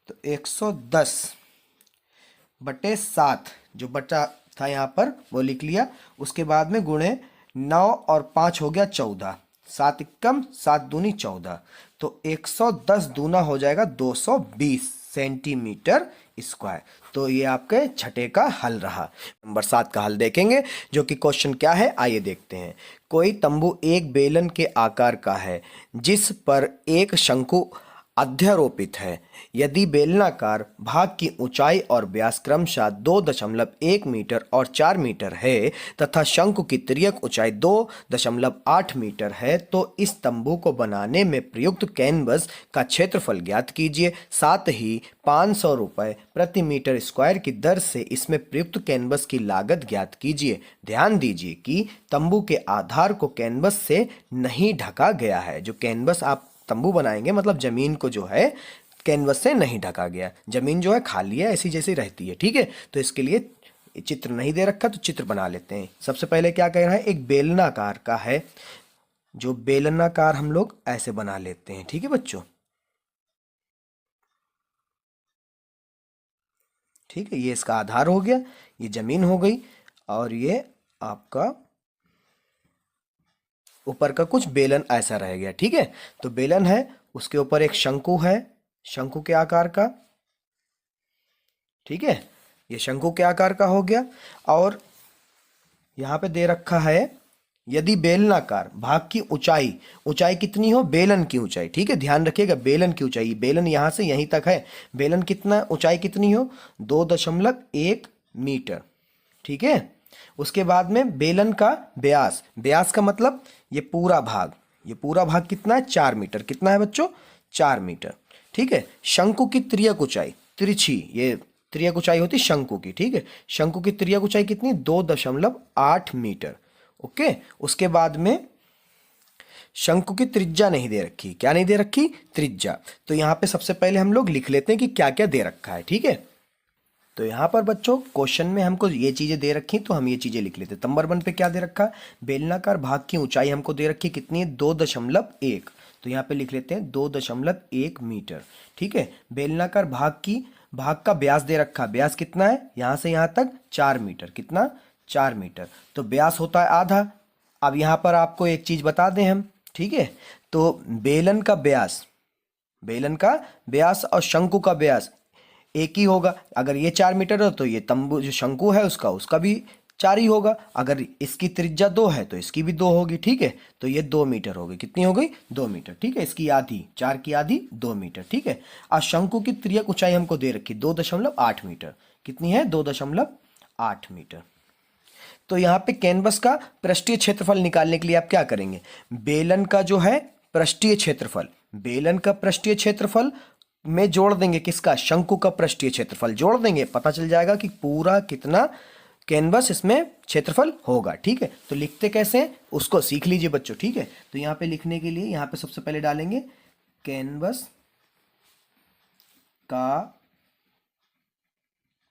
तो 110/7 जो बचा था यहाँ पर वो लिख लिया, उसके बाद में गुणे 9 और 5 हो गया 14, 7 एकम 7 दूनी 14, तो 110 दूना हो जाएगा 220 सेंटीमीटर स्क्वायर। तो ये आपके छठे का हल रहा। नंबर 7 का हल देखेंगे, जो कि क्वेश्चन क्या है आइए देखते हैं। कोई तंबू एक बेलन के आकार का है जिस पर एक शंकु अध्यारोपित है। यदि बेलनाकार भाग की ऊंचाई और व्यास क्रमशः 2.1 मीटर और 4 मीटर है तथा शंकु की तिर्यक ऊंचाई 2.8 मीटर है तो इस तंबू को बनाने में प्रयुक्त कैनवस का क्षेत्रफल ज्ञात कीजिए। साथ ही 500 रुपये प्रति मीटर स्क्वायर की दर से इसमें प्रयुक्त कैनवस की लागत ज्ञात कीजिए। ध्यान दीजिए कि तंबू के आधार को कैनवस से नहीं ढका गया है। जो कैनवस आप तंबू बनाएंगे मतलब जमीन को जो है कैनवस से नहीं ढका गया, जमीन जो है खाली है ऐसी जैसी रहती है। ठीक है, तो इसके लिए चित्र नहीं दे रखा तो चित्र बना लेते हैं। सबसे पहले क्या कह रहा है, एक बेलनाकार का है, जो बेलनाकार हम लोग ऐसे बना लेते हैं। ठीक है बच्चों, ठीक है, ये इसका आधार हो गया, ये जमीन हो गई और ये आपका ऊपर का कुछ बेलन ऐसा रह गया। ठीक है, तो बेलन है, उसके ऊपर एक शंकु है, शंकु के आकार का। ठीक है, ये शंकु के आकार का हो गया। और यहां पे दे रखा है यदि बेलनाकार भाग की ऊंचाई, ऊंचाई कितनी हो, बेलन की ऊंचाई। ठीक है, ध्यान रखिएगा बेलन की ऊंचाई, बेलन यहां से यहीं तक है, बेलन कितना ऊंचाई कितनी हो, 2.1 मीटर। ठीक है, उसके बाद में बेलन का व्यास, व्यास का मतलब ये पूरा भाग, ये पूरा भाग कितना है, 4 मीटर। कितना है बच्चों, 4 मीटर। ठीक है, शंकु की तिर्यक ऊंचाई, तिरछी ये तिर्यक ऊंचाई होती शंकु की। ठीक है, शंकु की तिर्यक ऊंचाई कितनी, 2.8 मीटर। ओके, उसके बाद में शंकु की त्रिज्या नहीं दे रखी, क्या नहीं दे रखी, त्रिज्या। तो यहां पे सबसे पहले हम लोग लिख लेते हैं कि क्या क्या दे रखा है। ठीक है, तो यहाँ पर बच्चों क्वेश्चन में हमको ये चीज़ें दे रखी तो हम ये चीज़ें लिख लेते हैं। नंबर 1 पे क्या दे रखा है, बेलनाकार भाग की ऊंचाई हमको दे रखी है कितनी है, 2.1। तो यहाँ पे लिख लेते हैं 2.1 मीटर। ठीक है, बेलनाकार भाग का व्यास दे रखा, व्यास कितना है, यहाँ से यहाँ तक 4 मीटर। कितना, 4 मीटर। तो व्यास होता है आधा। अब यहाँ पर आपको एक चीज़ बता दें हम। ठीक है, तो बेलन का व्यास और शंकु का व्यास एक ही होगा। अगर ये 4 मीटर हो तो ये तंबू जो शंकु है उसका भी 4 ही होगा। अगर इसकी त्रिज्या 2 है तो इसकी भी 2 होगी। ठीक है, तो ये 2 मीटर हो गई। कितनी हो गई, 2 मीटर। ठीक है, इसकी आधी, 4 की आधी 2 मीटर। ठीक है, आज शंकु की तिर्यक ऊंचाई हमको दे रखी 2.8 मीटर। कितनी है, 2.8 मीटर। तो यहाँ पे कैनवस का पृष्ठीय क्षेत्रफल निकालने के लिए आप क्या करेंगे, बेलन का जो है पृष्ठीय क्षेत्रफल, बेलन का पृष्ठीय क्षेत्रफल में जोड़ देंगे किसका, शंकु का पृष्ठीय क्षेत्रफल जोड़ देंगे, पता चल जाएगा कि पूरा कितना कैनवस इसमें क्षेत्रफल होगा। ठीक है, तो लिखते कैसे हैं उसको सीख लीजिए बच्चों। ठीक है, तो यहाँ पे लिखने के लिए यहाँ पे सबसे पहले डालेंगे कैनवस का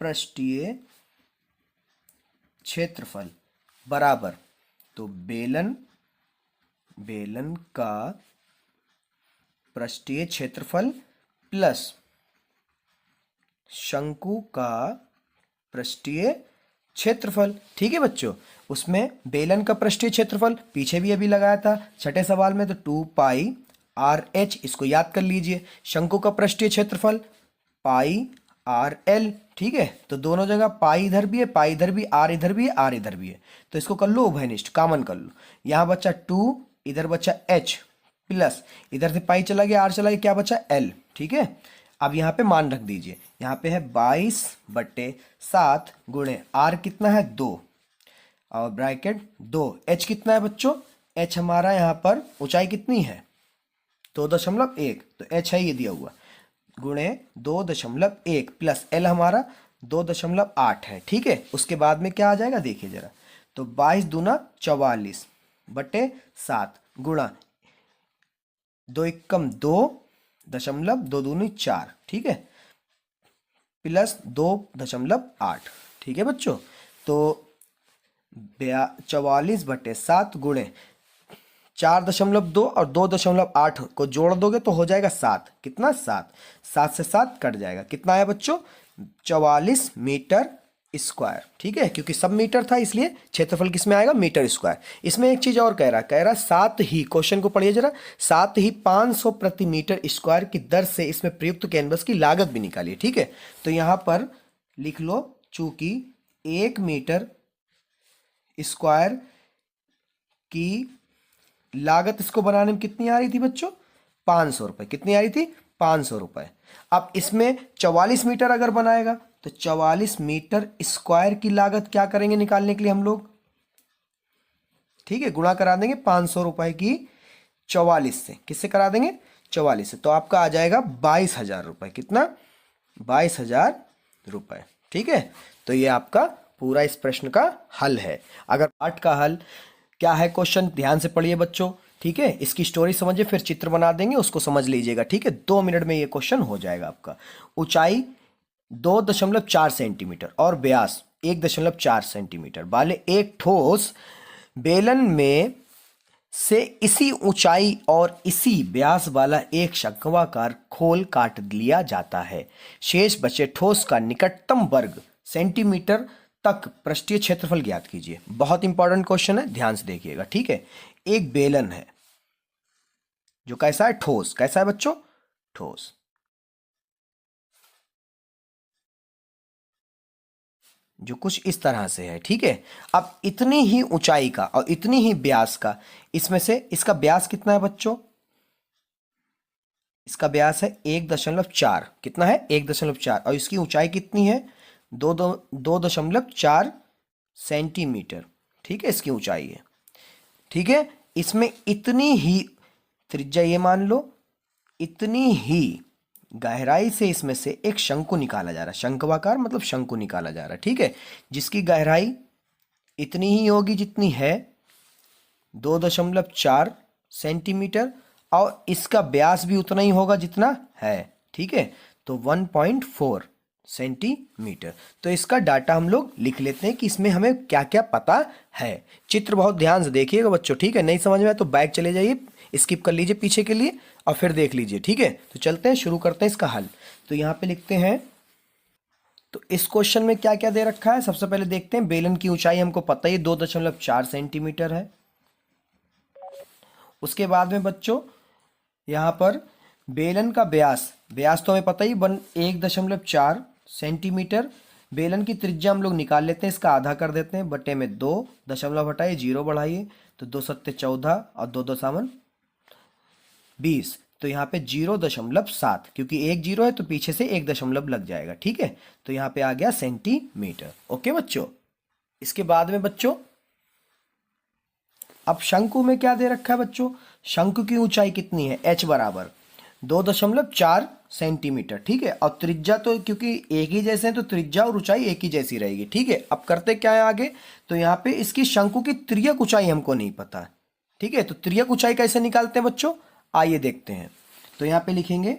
पृष्ठीय क्षेत्रफल बराबर, तो बेलन का पृष्ठीय क्षेत्रफल प्लस शंकु का पृष्ठीय क्षेत्रफल। ठीक है बच्चों, उसमें बेलन का पृष्ठीय क्षेत्रफल पीछे भी अभी लगाया था छठे सवाल में, तो 2 पाई आर एच, इसको याद कर लीजिए। शंकु का पृष्ठीय क्षेत्रफल पाई आर एल। ठीक है, तो दोनों जगह पाई इधर भी है, पाई इधर भी, आर इधर भी है, आर इधर भी है, तो इसको कर लो उभयनिष्ठ, कॉमन कर लो। यहाँ बचा 2, इधर बचा एच, प्लस इधर से पाई चला गया, आर चला गया, क्या बचा एल। ठीक है, अब यहाँ पे मान रख दीजिए, यहाँ पे है 22/7 गुणे आर कितना है 2 और ब्रैकेट 2, एच कितना है बच्चों, एच हमारा यहाँ पर ऊंचाई कितनी है 2.1, तो एच है ये दिया हुआ, गुणे 2.1 प्लस एल हमारा 2.8 है। ठीक है, उसके बाद में क्या आ जाएगा देखिए जरा, तो 22 दूना 44/7 गुणा 2 एकम 2.2 दूनी 4। ठीक है, प्लस 2.8। ठीक है बच्चों, तो 44/7 गुणे 4.2 और 2.8 को जोड़ दोगे तो हो जाएगा 7। कितना, 7, 7 से 7 कट जाएगा, कितना आया बच्चों, 44 मीटर स्क्वायर। ठीक है, क्योंकि सब मीटर था इसलिए क्षेत्रफल किस में आएगा, मीटर स्क्वायर। इसमें एक चीज और कह रहा साथ ही, क्वेश्चन को पढ़िए जरा, साथ ही 500 प्रति मीटर स्क्वायर की दर से इसमें प्रयुक्त कैनवस की लागत भी निकालिए। ठीक है, तो यहां पर लिख लो, चूंकि 1 मीटर स्क्वायर की लागत इसको बनाने में कितनी आ रही थी बच्चों, 500 रुपए। कितनी आ रही थी, 500 रुपये। अब इसमें 44 मीटर अगर बनाएगा तो 44 मीटर स्क्वायर की लागत क्या करेंगे निकालने के लिए हम लोग, ठीक है, गुणा करा देंगे 500 रुपये की 44 से। किससे करा देंगे? 44 से। तो आपका आ जाएगा 22,000 रुपये। कितना? 22,000 रुपये। ठीक है, तो ये आपका पूरा इस प्रश्न का हल है। अगर पाठ का हल क्या है, क्वेश्चन ध्यान से पढ़िए बच्चों, ठीक है, इसकी स्टोरी समझिए, फिर चित्र बना देंगे, उसको समझ लीजिएगा, ठीक है। 2 मिनट में ये क्वेश्चन हो जाएगा आपका। ऊंचाई 2.4 सेंटीमीटर और व्यास 1.4 सेंटीमीटर वाले एक ठोस बेलन में से इसी ऊंचाई और इसी व्यास वाला एक शंक्वाकार खोल काट लिया जाता है। शेष बचे ठोस का निकटतम वर्ग सेंटीमीटर तक पृष्ठीय क्षेत्रफल ज्ञात कीजिए। बहुत इंपॉर्टेंट क्वेश्चन है, ध्यान से देखिएगा, ठीक है। एक बेलन है जो कैसा है? ठोस। कैसा है बच्चों? ठोस। जो कुछ इस तरह से है, ठीक है। अब इतनी ही ऊंचाई का और इतनी ही व्यास का, इसमें से इसका व्यास कितना है बच्चों? इसका व्यास है 1.4। कितना है? 1.4। और इसकी ऊंचाई कितनी है? 2.4 सेंटीमीटर, ठीक है, इसकी ऊंचाई है, ठीक है। इसमें इतनी ही त्रिज्या, ये मान लो, इतनी ही गहराई से इसमें से एक शंकु निकाला जा रहा है। शंक्वाकार मतलब शंकु निकाला जा रहा है, ठीक है, जिसकी गहराई इतनी ही होगी जितनी है 2.4 सेंटीमीटर, और इसका व्यास भी उतना ही होगा जितना है, ठीक है, तो 1.4 सेंटीमीटर। तो इसका डाटा हम लोग लिख लेते हैं कि इसमें हमें क्या क्या पता है। चित्र बहुत ध्यान से देखिएगा बच्चों, ठीक है। नहीं समझ में आए तो बैक चले जाइए, स्किप कर लीजिए पीछे के लिए और फिर देख लीजिए, ठीक है। तो चलते हैं, शुरू करते हैं इसका हल। तो यहाँ पे लिखते हैं, तो इस क्वेश्चन में क्या क्या दे रखा है। सबसे पहले देखते हैं, बेलन की ऊंचाई हमको पता ही 2.4 सेंटीमीटर है। उसके बाद में बच्चों यहाँ पर बेलन का व्यास, व्यास तो हमें पता ही 1.4 सेंटीमीटर। बेलन की त्रिज्या हम लोग निकाल लेते हैं, इसका आधा कर देते हैं, बटे में 2 दशमलव हटाइए, 0 बढ़ाइए, तो 2 सत्ते 14 और 2 दो सावन 20। तो यहाँ पे 0.7, क्योंकि एक 0 है तो पीछे से 1 दशमलव लग जाएगा, ठीक है। तो यहाँ पे आ गया सेंटीमीटर। ओके बच्चों, इसके बाद में बच्चों अब शंकु में क्या दे रखा है बच्चों? शंकु की ऊंचाई कितनी है? h बराबर 2.4 सेंटीमीटर, ठीक है। और त्रिज्या तो क्योंकि एक ही जैसे हैं तो त्रिज्या और ऊंचाई एक ही जैसी रहेगी, ठीक है। अब करते क्या है आगे, तो यहाँ पे इसकी शंकु की तिर्यक ऊंचाई हमको नहीं पता, ठीक है। तो तिर्यक ऊंचाई कैसे निकालते हैं बच्चों, आइए देखते हैं। तो यहाँ पे लिखेंगे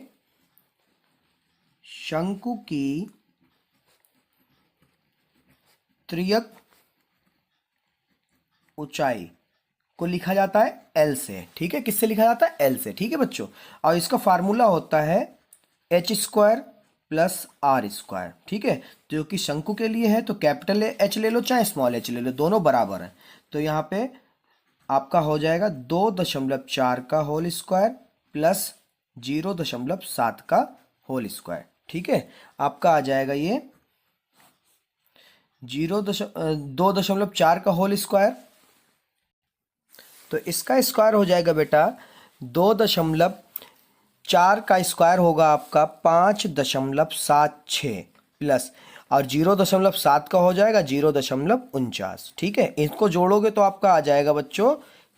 शंकु की तिर्यक ऊंचाई को लिखा जाता है L से, ठीक है। किससे लिखा जाता है? L से, ठीक है बच्चों। और इसका फार्मूला होता है h² + r², ठीक है। जो कि शंकु के लिए है तो कैपिटल H ले लो चाहे स्मॉल h ले लो, दोनों बराबर है। तो यहाँ पे आपका हो जाएगा 2.4 का होल स्क्वायर प्लस 0.7 का होल स्क्वायर, ठीक है। आपका आ जाएगा ये 2.4 का होल स्क्वायर, तो इसका स्क्वायर हो जाएगा बेटा 2.4 का स्क्वायर होगा आपका 5.76 प्लस, और 0.7 का हो जाएगा 0.49, ठीक है। इसको जोड़ोगे तो आपका आ जाएगा बच्चों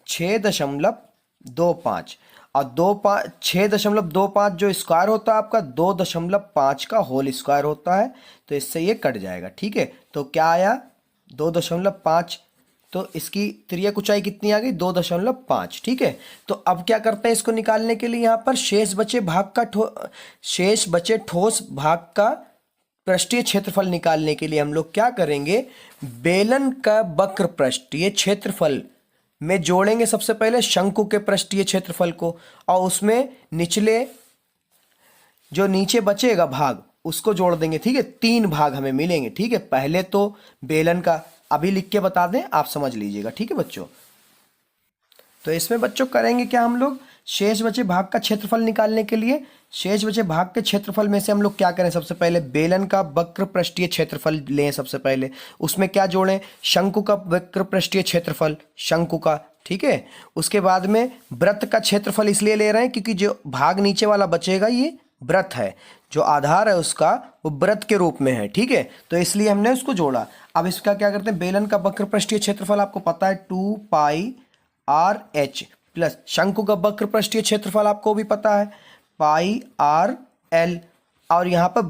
6.25, और 6.25 जो स्क्वायर होता है आपका 2.5 का होल स्क्वायर होता है, तो इससे ये कट जाएगा, ठीक है। तो क्या आया? 2.5। तो इसकी तिर्यक ऊंचाई कितनी आ गई? 2.5, ठीक है। तो अब क्या करते हैं इसको निकालने के लिए, यहाँ पर शेष बचे ठोस भाग का पृष्ठीय क्षेत्रफल निकालने के लिए हम लोग क्या करेंगे, बेलन का वक्र पृष्ठीय क्षेत्रफल में जोड़ेंगे सबसे पहले शंकु के पृष्ठीय क्षेत्रफल को, और उसमें निचले जो नीचे बचेगा भाग उसको जोड़ देंगे, ठीक है। 3 भाग हमें मिलेंगे, ठीक है। पहले तो बेलन का अभी लिख के बता दें, आप समझ लीजिएगा, ठीक है बच्चों। तो इसमें बच्चों करेंगे क्या हम लोग, शेष बचे भाग का क्षेत्रफल निकालने के लिए शेष बचे भाग के क्षेत्रफल में से हम लोग क्या करें, सबसे पहले बेलन का वक्र पृष्ठीय क्षेत्रफल लें सबसे पहले, उसमें क्या जोड़ें, शंकु का वक्र पृष्ठीय क्षेत्रफल, शंकु का, ठीक है। उसके बाद में वृत्त का क्षेत्रफल इसलिए ले रहे हैं क्योंकि जो भाग नीचे वाला बचेगा ये वृत्त है, जो आधार है उसका वो वृत्त के रूप में है, ठीक है, तो इसलिए हमने उसको जोड़ा। अब इसका क्या करते हैं, बेलन का वक्र पृष्ठीय क्षेत्रफल आपको पता है 2 पाई आर एच, प्लस शंकु का वक्र पृष्ठीय क्षेत्रफल आपको भी पता है पाई आर एल, और यहाँ पर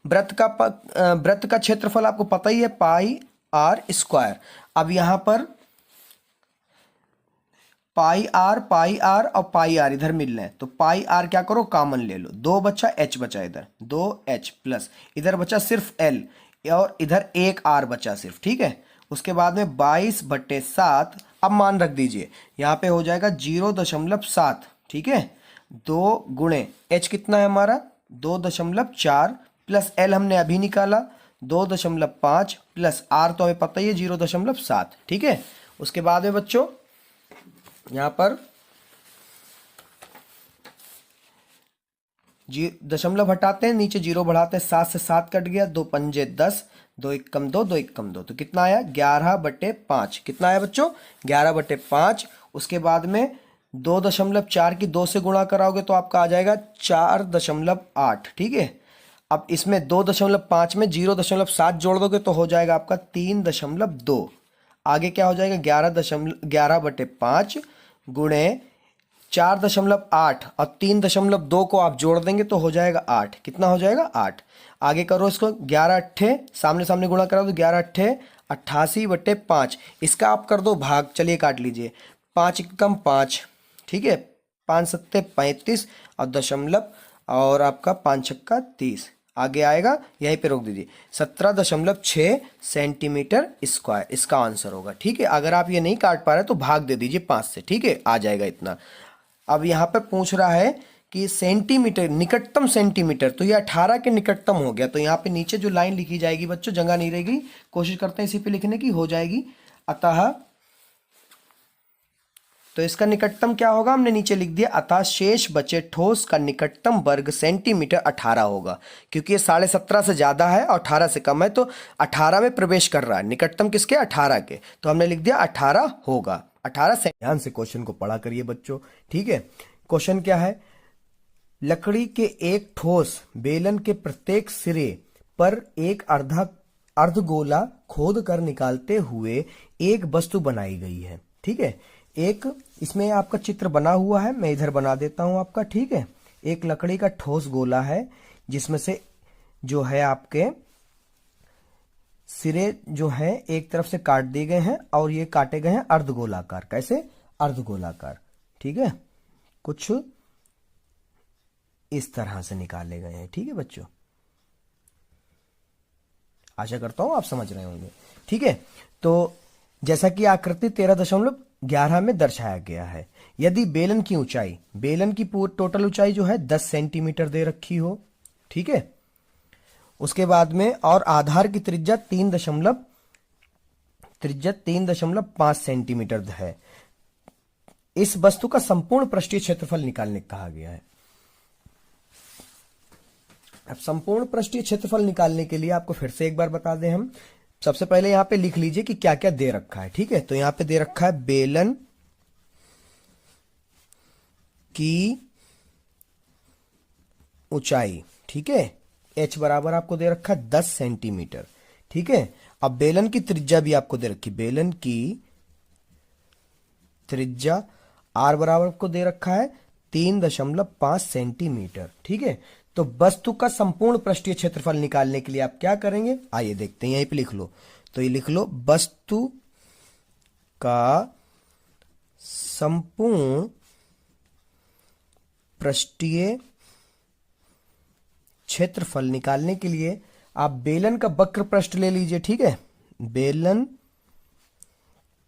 वृत्त का क्षेत्रफल आपको पता ही है पाई आर स्क्वायर। अब यहाँ पर पाई आर और पाई आर इधर मिल रहे हैं, तो पाई आर क्या करो कॉमन ले लो, 2 बचा एच बचा, इधर 2h प्लस इधर बचा सिर्फ एल और इधर 1 आर बचा सिर्फ, ठीक है। उसके बाद में 22/7, अब मान रख दीजिए यहाँ पे हो जाएगा 0.7, ठीक है। 2 गुणे एच कितना है हमारा 2.4 प्लस एल हमने अभी निकाला 2.5 प्लस आर तो हमें पता ही है 0.7, ठीक है। उसके बाद में बच्चों यहाँ पर दशमलव हटाते हैं, नीचे 0 बढ़ाते हैं, 7 से 7 कट गया, 2 पंजे 10, 2 एक कम 2, 2 एक कम 2, तो कितना आया 11/5, कितना आया बच्चों 11/5। उसके बाद में 2.4 की 2 से गुणा कराओगे तो आपका आ जाएगा 4.8, ठीक है। अब इसमें 2.5 में 0.7 जोड़ दोगे तो हो जाएगा आपका 3.2, आगे क्या हो जाएगा 11/5 गुणे 4.8 और 3.2 को आप जोड़ देंगे तो हो जाएगा 8, कितना हो जाएगा 8। आगे करो इसको 11 सामने सामने गुणा करो तो 11 88/5, इसका आप कर दो भाग, चलिए काट लीजिए, 5 एकम 5, ठीक है, 5 सत्ते 35 और दशमलव और आपका 5 छक्का 30, आगे आएगा यहीं पे रोक दीजिए 17.6 सेंटीमीटर स्क्वायर, इसका आंसर होगा, ठीक है। अगर आप ये नहीं काट पा रहे तो भाग दे दीजिए 5 से, ठीक है, आ जाएगा इतना। अब यहाँ पे पूछ रहा है कि सेंटीमीटर, निकटतम सेंटीमीटर, तो ये 18 के निकटतम हो गया, तो यहाँ पे नीचे जो लाइन लिखी जाएगी बच्चों जगह नहीं रहेगी, कोशिश करते हैं इसी पे लिखने की, हो जाएगी अतः, तो इसका निकटतम क्या होगा हमने नीचे लिख दिया, अतः शेष बचे ठोस का निकटतम वर्ग सेंटीमीटर 18 होगा, क्योंकि ये 17.5 से ज्यादा है और 18 से कम है, तो 18 में प्रवेश कर रहा है, निकटतम किसके 18 के, तो हमने लिख दिया 18 होगा, 18 से। ध्यान से क्वेश्चन को पढ़ा करिए बच्चों, ठीक है। क्वेश्चन क्या है, लकड़ी के एक ठोस बेलन के प्रत्येक सिरे पर एक अर्धगोला खोद कर निकालते हुए एक वस्तु बनाई गई है, ठीक है। एक इसमें आपका चित्र बना हुआ है, मैं इधर बना देता हूं आपका, ठीक है। एक लकड़ी का ठोस गोला है जिसमें से जो है आपके सिरे जो है एक तरफ से काट दिए गए हैं और ये काटे गए हैं अर्धगोलाकार, कैसे अर्धगोलाकार, ठीक है, कुछ इस तरह से निकाले गए हैं, ठीक है बच्चों, आशा करता हूं आप समझ रहे होंगे, ठीक है। तो जैसा कि आकृति 13.11 में दर्शाया गया है, यदि बेलन की ऊंचाई, बेलन की पूरी टोटल ऊंचाई जो है 10 सेंटीमीटर दे रखी हो, ठीक है, उसके बाद में और आधार की त्रिज्या 3.5 सेंटीमीटर है, इस वस्तु का संपूर्ण पृष्ठीय क्षेत्रफल निकालने कहा गया है। अब संपूर्ण पृष्ठीय क्षेत्रफल निकालने के लिए आपको फिर से एक बार बता दें हम, सबसे पहले यहां पे लिख लीजिए कि क्या क्या दे रखा है, ठीक है। तो यहां पे दे रखा है बेलन की ऊंचाई, ठीक है, h बराबर आपको दे रखा है 10 सेंटीमीटर, ठीक है। अब बेलन की त्रिज्या भी आपको दे रखी, बेलन की त्रिज्या r बराबर आपको दे रखा है 3.5 सेंटीमीटर, ठीक है। तो वस्तु का संपूर्ण पृष्ठीय क्षेत्रफल निकालने के लिए आप क्या करेंगे, आइए देखते हैं, यहीं पे लिख लो, तो ये लिख लो वस्तु का संपूर्ण पृष्ठीय क्षेत्रफल निकालने के लिए आप बेलन का वक्र पृष्ठ ले लीजिए, ठीक है, बेलन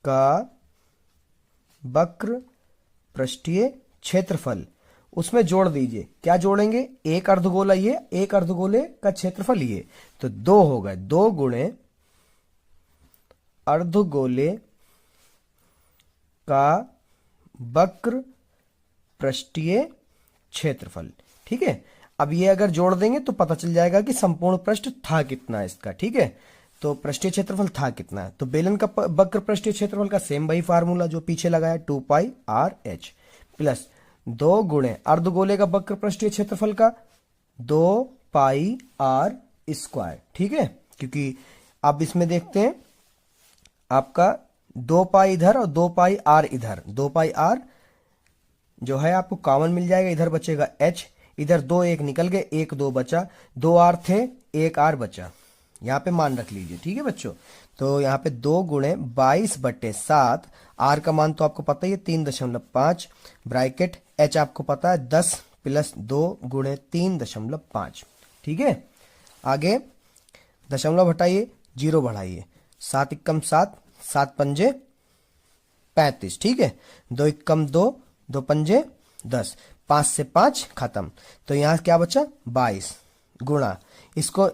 का वक्र पृष्ठीय क्षेत्रफल, उसमें जोड़ दीजिए, क्या जोड़ेंगे, एक अर्धगोला ये, एक अर्धगोले का क्षेत्रफल ये, तो 2 हो गए, 2 गुणे अर्धगोले का वक्र पृष्ठीय क्षेत्रफल, ठीक है। अब ये अगर जोड़ देंगे तो पता चल जाएगा कि संपूर्ण पृष्ठ था कितना है इसका, ठीक है, तो पृष्ठीय क्षेत्रफल था कितना है, तो बेलन का वक्र पृष्ठीय क्षेत्रफल का सेम वही फार्मूला जो पीछे लगाया 2 पाई आर एच प्लस 2 गुणे अर्धगोले का वक्र पृष्ठीय क्षेत्रफल का 2πr²। ठीक है, क्योंकि आप इसमें देखते हैं आपका 2π इधर और 2πr इधर, 2πr जो है आपको कॉमन मिल जाएगा, इधर बचेगा h, इधर 2 1 निकल गए, 1 2 बचा, 2r थे 1r बचा, यहाँ पे मान रख लीजिए। ठीक है बच्चों, तो यहाँ पे 2 गुणे 22/7, r का मान तो आपको पता ही है 3.5, ब्रैकेट h आपको पता है 10 + 2 गुणे 3.5। ठीक है, आगे दशमलव हटाइए, 0 बढ़ाइए, 7 एकम 7, 7 पंजे 35। ठीक है, 2 एकम 2, 2 पंजे 10, 5 से 5 खत्म, तो यहाँ क्या बचा 22 गुणा इसको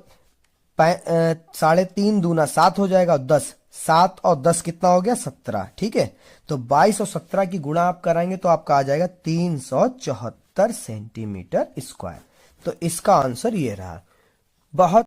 3.5 दूना 7 हो जाएगा, 10, 7 और 10 कितना हो गया 17। ठीक है, तो 22 और 17 की गुणा आप कराएंगे तो आपका आ जाएगा 374 सेंटीमीटर स्क्वायर। तो इसका आंसर ये रहा। बहुत